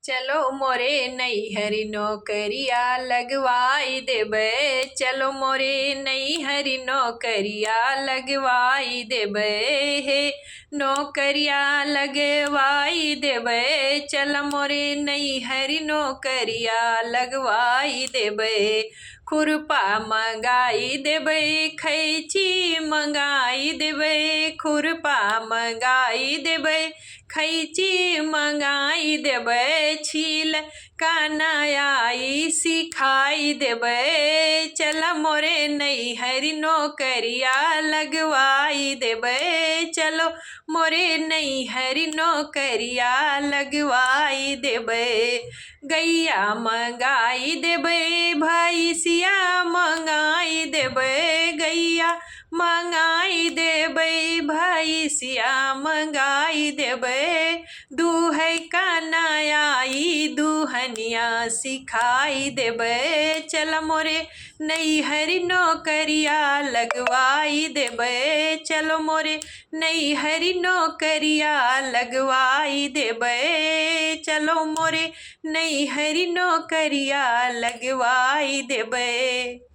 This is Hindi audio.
चलो मोरे नैहरी नौकरिया लगवाई देबे। चलो मोरे नैहरी नौकरिया लगवाई देबे। हे नौकरिया लगवाई देबे। चल मोरे नैहरी नौकरिया लगवाई देबे। खुरपा मंगाई देबे, खैची मंगाई देबे। खुरपा मंगाई देबे, खैची मंगाई देबे। छील कनाई सिखाई देबे। चल मोरे नैहरी नौकरिया लगवाई देबे। चलो मोरे नैहरी नौकरिया लगवाई देबे। गैया मंगाई देबे, भैंसिया मंगाई देबे। गैया मंगाई देबे, भैंसिया मंगाई देबे। दूहै कनाई दुहनिया सिखाई देबे। चल मोरे नैहरी नौकरिया लगवाई देबे। चलो मोरे नैहरी नौकरिया लगवाई देबे। चलो मोरे नैहरी नौकरिया लगवाई देबे।